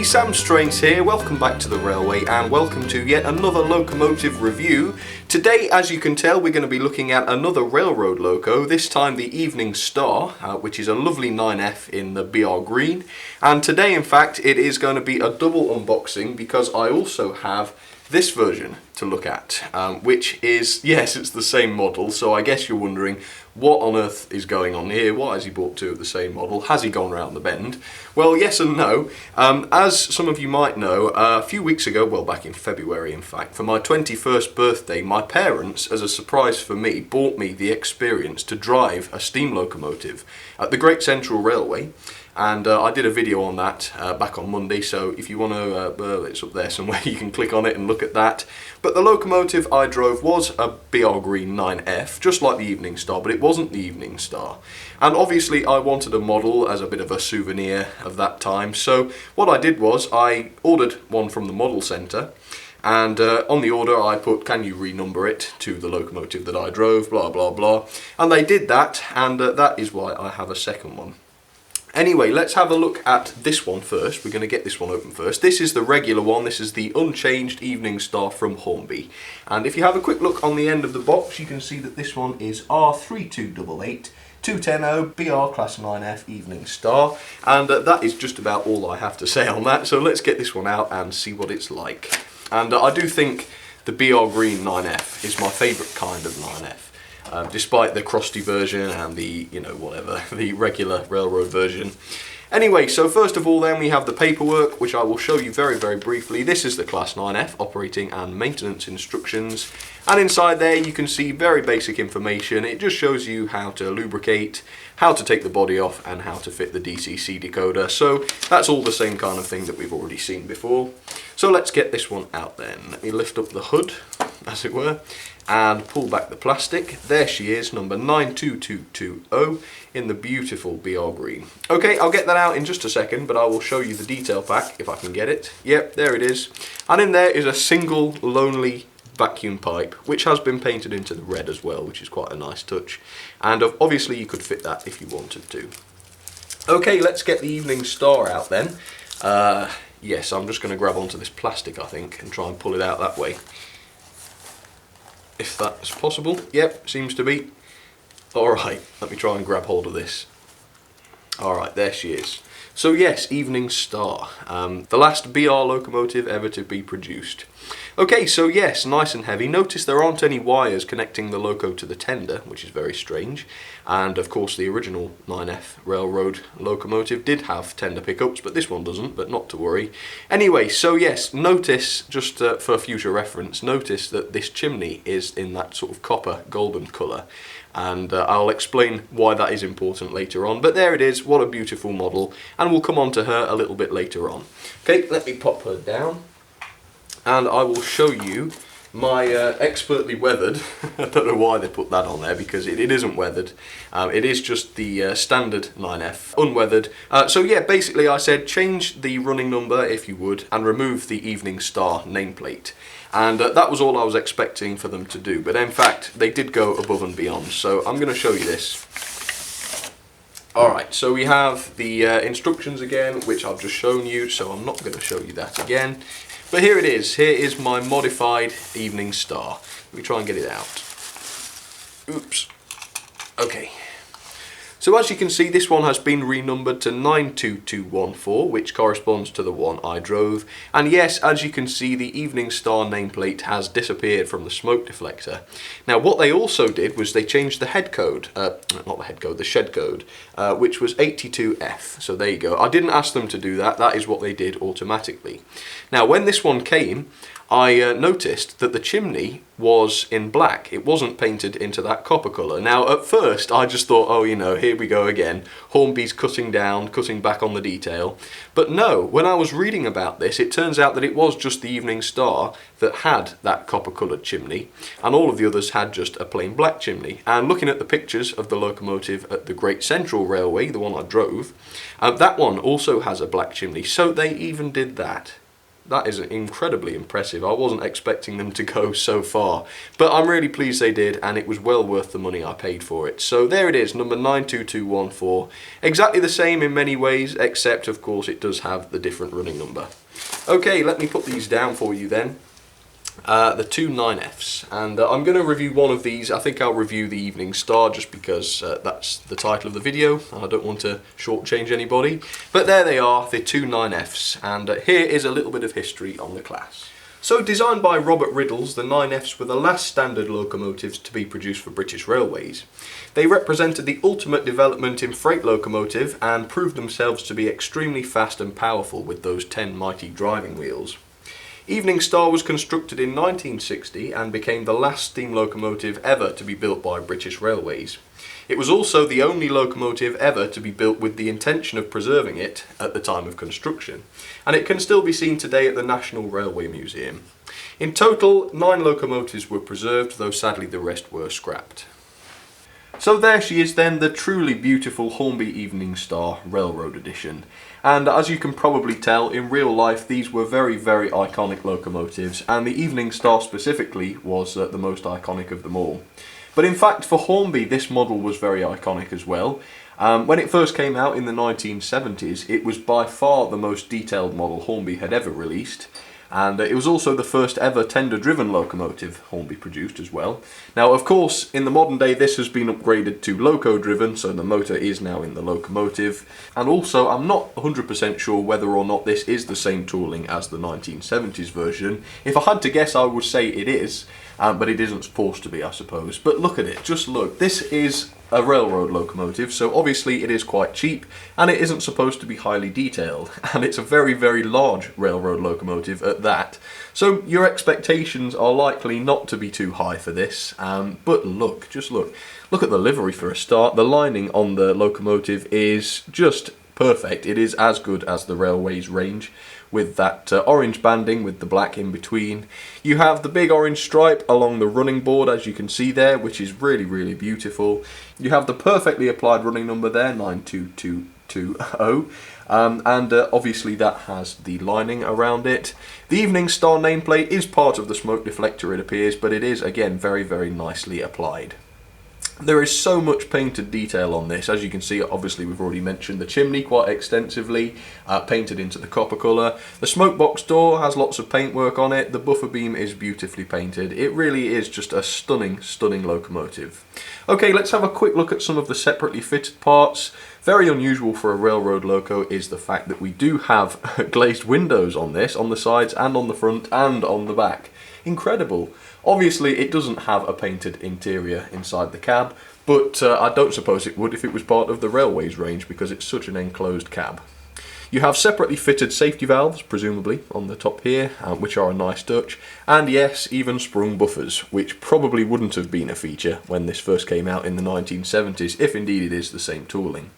everybody, Sam Strains here, welcome back to the railway and welcome to yet another locomotive review. Today, as you can tell, we're going to be looking at another railroad loco, this time the Evening Star, which is a lovely 9F in the BR green. And today, in fact, it is going to be a double unboxing because I also have this version to look at, which is, yes, it's the same model, so I guess you're wondering what on earth is going on here. Why has he bought two of the same model? Has he gone round the bend? Well, yes and no. As some of you might know, a few weeks ago, well, back in February in fact, for my 21st birthday, my parents, as a surprise for me, bought me the experience to drive a steam locomotive at the Great Central Railway. And I did a video on that back on Monday, so if you want to, it's up there somewhere, you can click on it and look at that. But the locomotive I drove was a BR Green 9F, just like the Evening Star, but it wasn't the Evening Star. And obviously I wanted a model as a bit of a souvenir of that time, so what I did was I ordered one from the model centre. And on the order I put, can you renumber it to the locomotive that I drove, blah blah blah. And they did that, and that is why I have a second one. Anyway, let's have a look at this one first. We're going to get this one open first. This is the regular one. This is the unchanged Evening Star from Hornby. And if you have a quick look on the end of the box, you can see that this one is R3288 210 BR Class 9F Evening Star. And that is just about all I have to say on that. So let's get this one out and see what it's like. And I do think the BR Green 9F is my favourite kind of 9F. Despite the crusty version and the, whatever, the regular railroad version. Anyway, so first of all then we have the paperwork, which I will show you very, very briefly. This is the Class 9F operating and maintenance instructions. And inside there you can see very basic information. It just shows you how to lubricate, how to take the body off, and how to fit the DCC decoder. So that's all the same kind of thing that we've already seen before. So let's get this one out then. Let me lift up the hood, as it were, and pull back the plastic. There she is, number 92220 in the beautiful BR green. Okay, I'll get that out in just a second, but I will show you the detail pack if I can get it. Yep, there it is. And in there is a single lonely vacuum pipe, which has been painted into the red as well, which is quite a nice touch. And obviously you could fit that if you wanted to. Okay, let's get the Evening Star out then. Yes, I'm just going to grab onto this plastic, I think, and try and pull it out that way. If that's possible. Yep, seems to be. Alright, let me try and grab hold of this. Alright, there she is. So yes, Evening Star, the last BR locomotive ever to be produced. Okay, so yes, nice and heavy. Notice there aren't any wires connecting the loco to the tender, which is very strange. And of course the original 9F railroad locomotive did have tender pickups, but this one doesn't, but not to worry. Anyway, so yes, notice, just for future reference, notice that this chimney is in that sort of copper golden colour. And I'll explain why that is important later on. But there it is, what a beautiful model, and we'll come on to her a little bit later on. Okay, let me pop her down, and I will show you my expertly weathered, I don't know why they put that on there because it isn't weathered, it is just the standard 9F, unweathered. So yeah, basically I said change the running number if you would, and remove the Evening Star nameplate. And that was all I was expecting for them to do, but in fact they did go above and beyond, so I'm going to show you this. Alright, so we have the instructions again, which I've just shown you, so I'm not going to show you that again. But here it is, here is my modified Evening Star. Let me try and get it out. Oops. Okay. So as you can see, this one has been renumbered to 92214, which corresponds to the one I drove. And yes, as you can see, the Evening Star nameplate has disappeared from the smoke deflector. Now what they also did was they changed the head code, not the head code, the shed code, which was 82F. So there you go. I didn't ask them to do that, that is what they did automatically. Now when this one came, I noticed that the chimney was in black. It wasn't painted into that copper colour. Now at first I just thought, oh, here we go again. Hornby's cutting back on the detail. But no, when I was reading about this, it turns out that it was just the Evening Star that had that copper coloured chimney, and all of the others had just a plain black chimney. And looking at the pictures of the locomotive at the Great Central Railway, the one I drove, that one also has a black chimney, so they even did that. That is incredibly impressive. I wasn't expecting them to go so far, but I'm really pleased they did, and it was well worth the money I paid for it. So there it is, number 92214. Exactly the same in many ways, except of course it does have the different running number. Okay, let me put these down for you then. The two 9Fs, and I'm going to review one of these. I think I'll review the Evening Star just because that's the title of the video. I don't want to shortchange anybody. But there they are, the two 9Fs, and here is a little bit of history on the class. So designed by Robert Riddles, the 9Fs were the last standard locomotives to be produced for British Railways. They represented the ultimate development in freight locomotive and proved themselves to be extremely fast and powerful with those 10 mighty driving wheels. Evening Star was constructed in 1960 and became the last steam locomotive ever to be built by British Railways. It was also the only locomotive ever to be built with the intention of preserving it at the time of construction, and it can still be seen today at the National Railway Museum. In total, 9 locomotives were preserved, though sadly the rest were scrapped. So there she is then, the truly beautiful Hornby Evening Star Railroad Edition. And as you can probably tell, in real life these were very, very iconic locomotives, and the Evening Star specifically was the most iconic of them all. But in fact, for Hornby, this model was very iconic as well. When it first came out in the 1970s, it was by far the most detailed model Hornby had ever released. And it was also the first ever tender-driven locomotive Hornby produced as well. Now, of course, in the modern day this has been upgraded to loco-driven, so the motor is now in the locomotive. And also, I'm not 100% sure whether or not this is the same tooling as the 1970s version. If I had to guess, I would say it is, but it isn't supposed to be, I suppose. But look at it, just look. This is a railroad locomotive, so obviously it is quite cheap, and it isn't supposed to be highly detailed, and it's a very, very large railroad locomotive at that, so your expectations are likely not to be too high for this. But look, just look at the livery for a start. The lining on the locomotive is just perfect. It is as good as the Railways range, with that orange banding with the black in between. You have the big orange stripe along the running board, as you can see there, which is really, really beautiful. You have the perfectly applied running number there, 92220, and obviously that has the lining around it. The Evening Star nameplate is part of the smoke deflector, it appears, but it is again very, very nicely applied. There is so much painted detail on this. As you can see, obviously we've already mentioned the chimney quite extensively, painted into the copper colour. The smoke box door has lots of paintwork on it. The buffer beam is beautifully painted. It really is just a stunning, stunning locomotive. Okay, let's have a quick look at some of the separately fitted parts. Very unusual for a railroad loco is the fact that we do have glazed windows on this, on the sides and on the front and on the back. Incredible. Obviously it doesn't have a painted interior inside the cab, but I don't suppose it would if it was part of the Railways range because it's such an enclosed cab. You have separately fitted safety valves, presumably, on the top here, which are a nice touch, and yes, even sprung buffers, which probably wouldn't have been a feature when this first came out in the 1970s, if indeed it is the same tooling.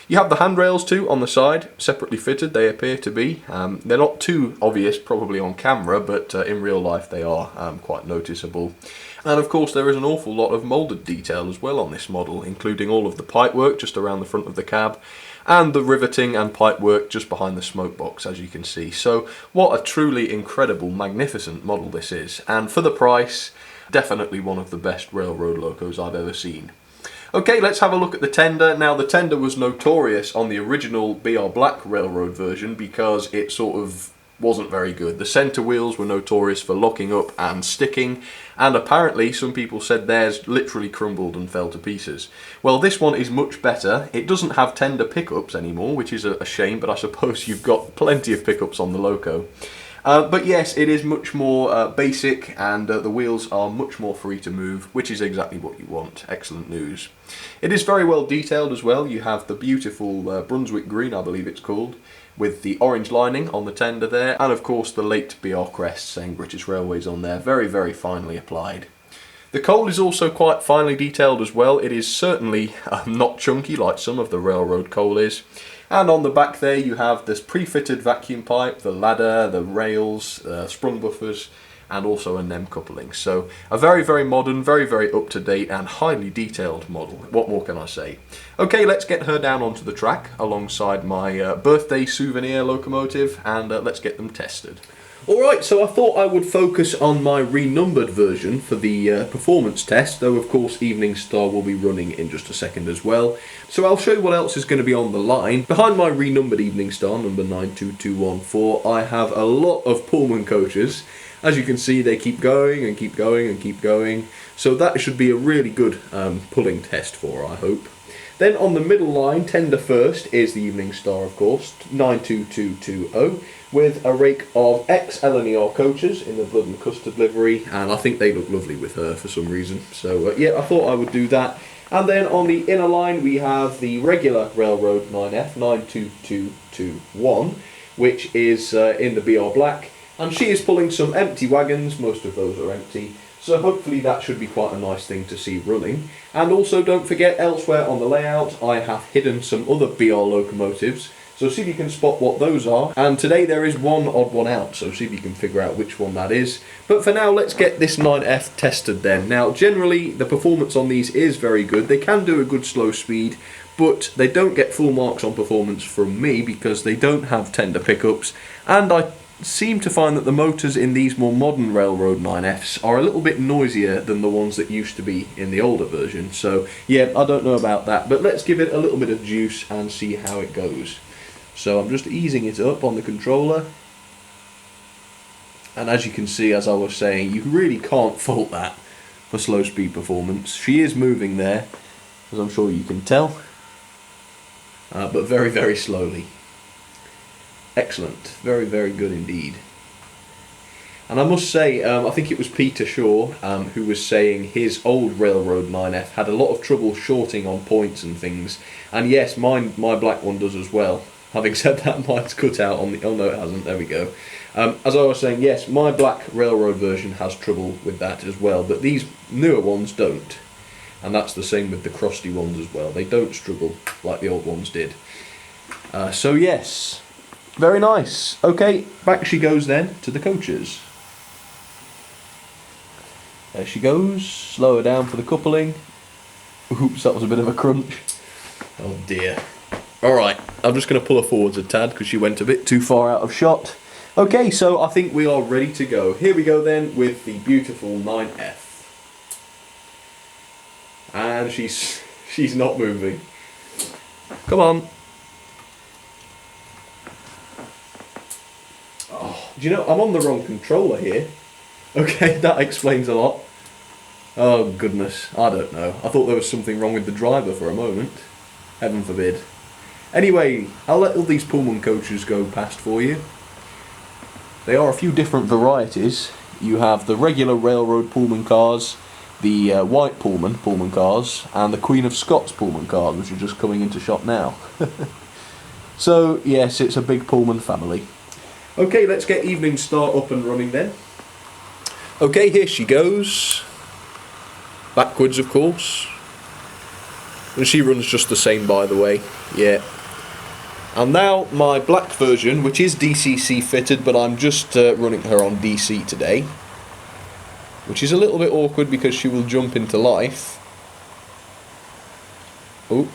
You have the handrails too on the side, separately fitted they appear to be. They're not too obvious probably on camera, but in real life they are quite noticeable. And of course there is an awful lot of moulded detail as well on this model, including all of the pipework just around the front of the cab, and the riveting and pipework just behind the smoke box, as you can see. So what a truly incredible, magnificent model this is, and for the price, definitely one of the best railroad locos I've ever seen. Okay, let's have a look at the tender. Now, the tender was notorious on the original BR Black railroad version because it sort of wasn't very good. The centre wheels were notorious for locking up and sticking, and apparently some people said theirs literally crumbled and fell to pieces. Well, this one is much better. It doesn't have tender pickups anymore, which is a shame, but I suppose you've got plenty of pickups on the loco. But yes, it is much more basic, and the wheels are much more free to move, which is exactly what you want. Excellent news. It is very well detailed as well. You have the beautiful Brunswick green, I believe it's called, with the orange lining on the tender there, and of course the late BR crest saying British Railways on there. Very, very finely applied. The coal is also quite finely detailed as well. It is certainly not chunky like some of the railroad coal is. And on the back there you have this pre-fitted vacuum pipe, the ladder, the rails, sprung buffers, and also a NEM coupling. So a very, very modern, very, very up-to-date and highly detailed model. What more can I say? Okay, let's get her down onto the track alongside my birthday souvenir locomotive, and let's get them tested. Alright, so I thought I would focus on my renumbered version for the performance test, though of course Evening Star will be running in just a second as well. So I'll show you what else is going to be on the line. Behind my renumbered Evening Star, number 92214, I have a lot of Pullman coaches. As you can see, they keep going and keep going and keep going, so that should be a really good pulling test for her, I hope. Then on the middle line, tender first, is the Evening Star, of course, 92220, with a rake of ex-LNER coaches in the blood and custard livery, and I think they look lovely with her for some reason. So yeah, I thought I would do that. And then on the inner line, we have the regular Railroad 9F, 92221, which is in the BR Black, and she is pulling some empty wagons. Most of those are empty. So hopefully that should be quite a nice thing to see running. And also don't forget, elsewhere on the layout I have hidden some other BR locomotives, so see if you can spot what those are. And today there is one odd one out, so see if you can figure out which one that is. But for now, let's get this 9F tested then. Now generally the performance on these is very good. They can do a good slow speed, but they don't get full marks on performance from me because they don't have tender pickups, and I seem to find that the motors in these more modern Railroad 9Fs are a little bit noisier than the ones that used to be in the older version. So yeah, I don't know about that, but let's give it a little bit of juice and see how it goes. So I'm just easing it up on the controller, and as you can see, as I was saying, you really can't fault that for slow speed performance. She is moving there, as I'm sure you can tell, but very, very slowly. Excellent, very, very good indeed. And I must say, I think it was Peter Shaw who was saying his old Railroad 9F had a lot of trouble shorting on points and things, and yes, my black one does as well. Having said that, mine's cut out on the... oh no, it hasn't, there we go. As I was saying, yes, my black Railroad version has trouble with that as well, but these newer ones don't. And that's the same with the crusty ones as well. They don't struggle like the old ones did. So yes, very nice. Okay, back she goes then to the coaches. There she goes, slow her down for the coupling. Oops, that was a bit of a crunch. Oh dear. Alright, I'm just going to pull her forwards a tad because she went a bit too far out of shot. Okay, so I think we are ready to go. Here we go then with the beautiful 9F. And she's not moving. Come on. Oh, do you know, I'm on the wrong controller here. Okay, that explains a lot. Oh goodness, I don't know. I thought there was something wrong with the driver for a moment. Heaven forbid. Anyway, I'll let all these Pullman coaches go past for you. They are a few different varieties. You have the regular Railroad Pullman cars, the white Pullman cars, and the Queen of Scots Pullman cars, which are just coming into shop now. So, yes, it's a big Pullman family. Okay, let's get Evening Star up and running then. Okay, here she goes. Backwards, of course. And she runs just the same, by the way. Yeah. And now my black version, which is DCC fitted, but I'm just running her on DC today, which is a little bit awkward because she will jump into life. Oh.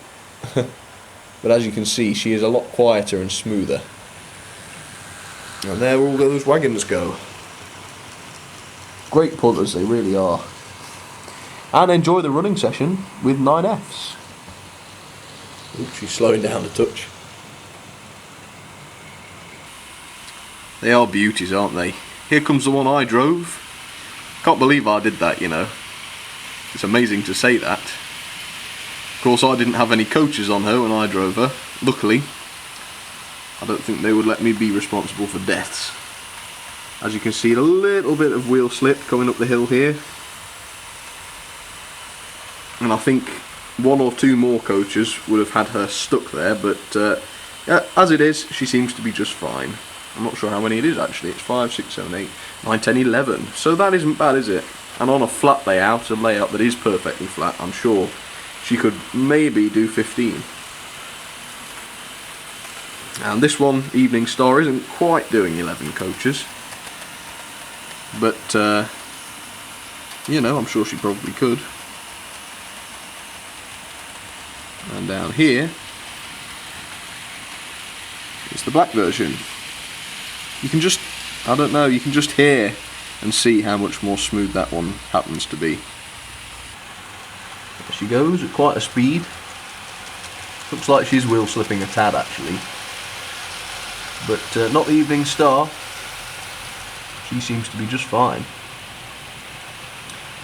But as you can see, she is a lot quieter and smoother. And there all those wagons go. Great pullers, they really are. And enjoy the running session with 9Fs. Oops, she's slowing down a touch. They are beauties, aren't they? Here comes the one I drove. Can't believe I did that, you know. It's amazing to say that. Of course, I didn't have any coaches on her when I drove her. Luckily, I don't think they would let me be responsible for deaths. As you can see, a little bit of wheel slip coming up the hill here. And I think one or two more coaches would have had her stuck there, but yeah, as it is, she seems to be just fine. I'm not sure how many it is actually. It's 5, 6, 7, 8, 9, 10, 11. So that isn't bad, is it? And on a flat layout, a layout that is perfectly flat, I'm sure she could maybe do 15. And this one, Evening Star, isn't quite doing 11 coaches. But, you know, I'm sure she probably could. And down here is the black version. You can just, I don't know, you can just hear and see how much more smooth that one happens to be. There she goes at quite a speed. Looks like she's wheel slipping a tad actually, but not the Evening Star. She seems to be just fine.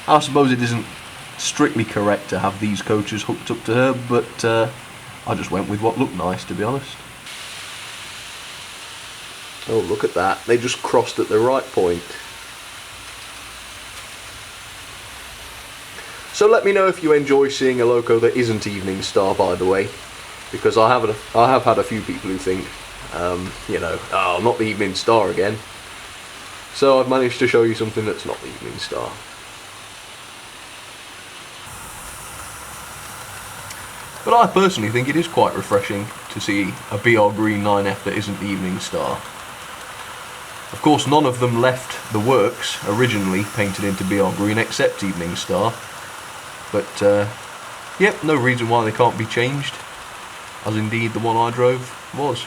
I suppose it isn't strictly correct to have these coaches hooked up to her, but I just went with what looked nice, to be honest. Oh, look at that, they just crossed at the right point. So let me know if you enjoy seeing a loco that isn't Evening Star, by the way, because I have had a few people who think, you know, oh, not the Evening Star again. So I've managed to show you something that's not the Evening Star. But I personally think it is quite refreshing to see a BR Green 9F that isn't the Evening Star. Of course, none of them left the works originally painted into BR Green except Evening Star. But, yep, no reason why they can't be changed, as indeed the one I drove was.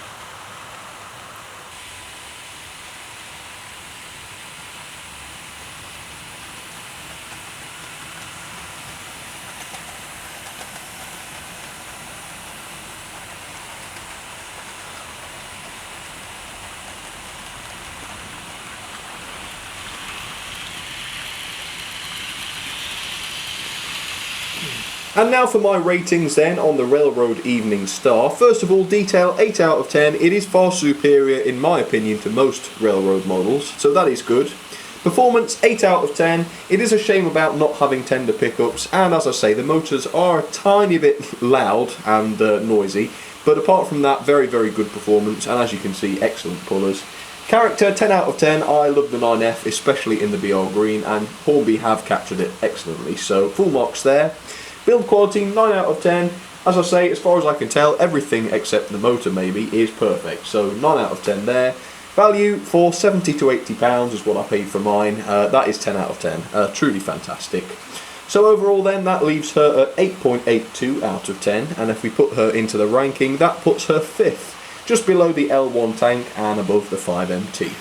And now for my ratings then on the Railroad Evening Star. First of all, detail 8 out of 10. It is far superior in my opinion to most Railroad models, so that is good. Performance 8 out of 10. It is a shame about not having tender pickups, and as I say, the motors are a tiny bit loud and noisy, but apart from that, very good performance, and as you can see, excellent colours. Character 10 out of 10. I love the 9F, especially in the BR Green, and Hornby have captured it excellently, so full marks there. Build quality 9 out of 10. As I say, as far as I can tell, everything except the motor maybe is perfect, so 9 out of 10 there. Value for £70 to £80 is what I paid for mine. That is 10 out of 10. Truly fantastic. So overall then, that leaves her at 8.82 out of 10, and if we put her into the ranking, that puts her 5th, just below the L1 tank and above the 5MT.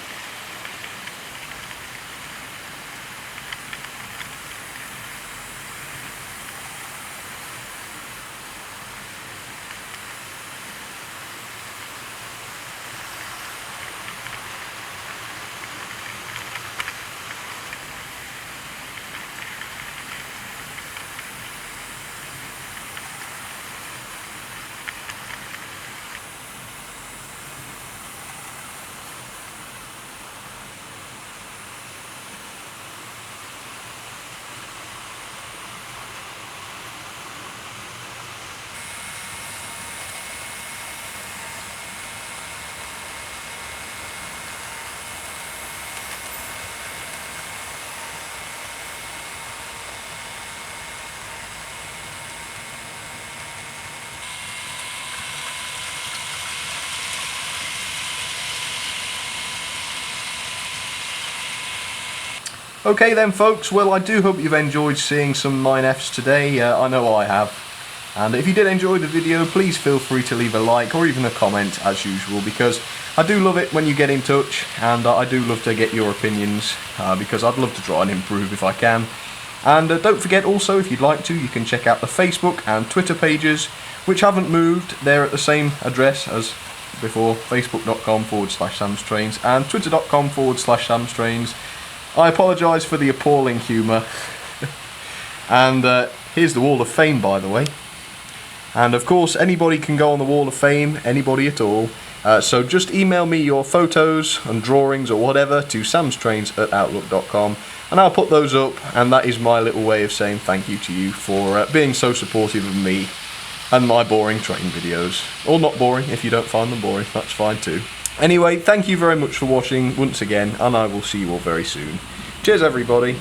Okay then folks, well I do hope you've enjoyed seeing some 9Fs today, I know I have. And if you did enjoy the video, please feel free to leave a like or even a comment as usual, because I do love it when you get in touch, and I do love to get your opinions, because I'd love to try and improve if I can. And don't forget also, if you'd like to, you can check out the Facebook and Twitter pages, which haven't moved. They're at the same address as before, facebook.com/samstrains and twitter.com/samstrains. I apologise for the appalling humour. And here's the Wall of Fame, by the way. And of course, anybody can go on the Wall of Fame, anybody at all. So just email me your photos and drawings or whatever to samstrains@outlook.com, and I'll put those up, and that is my little way of saying thank you to you for being so supportive of me and my boring train videos. Or not boring, if you don't find them boring, that's fine too. Anyway, thank you very much for watching once again, and I will see you all very soon. Cheers everybody.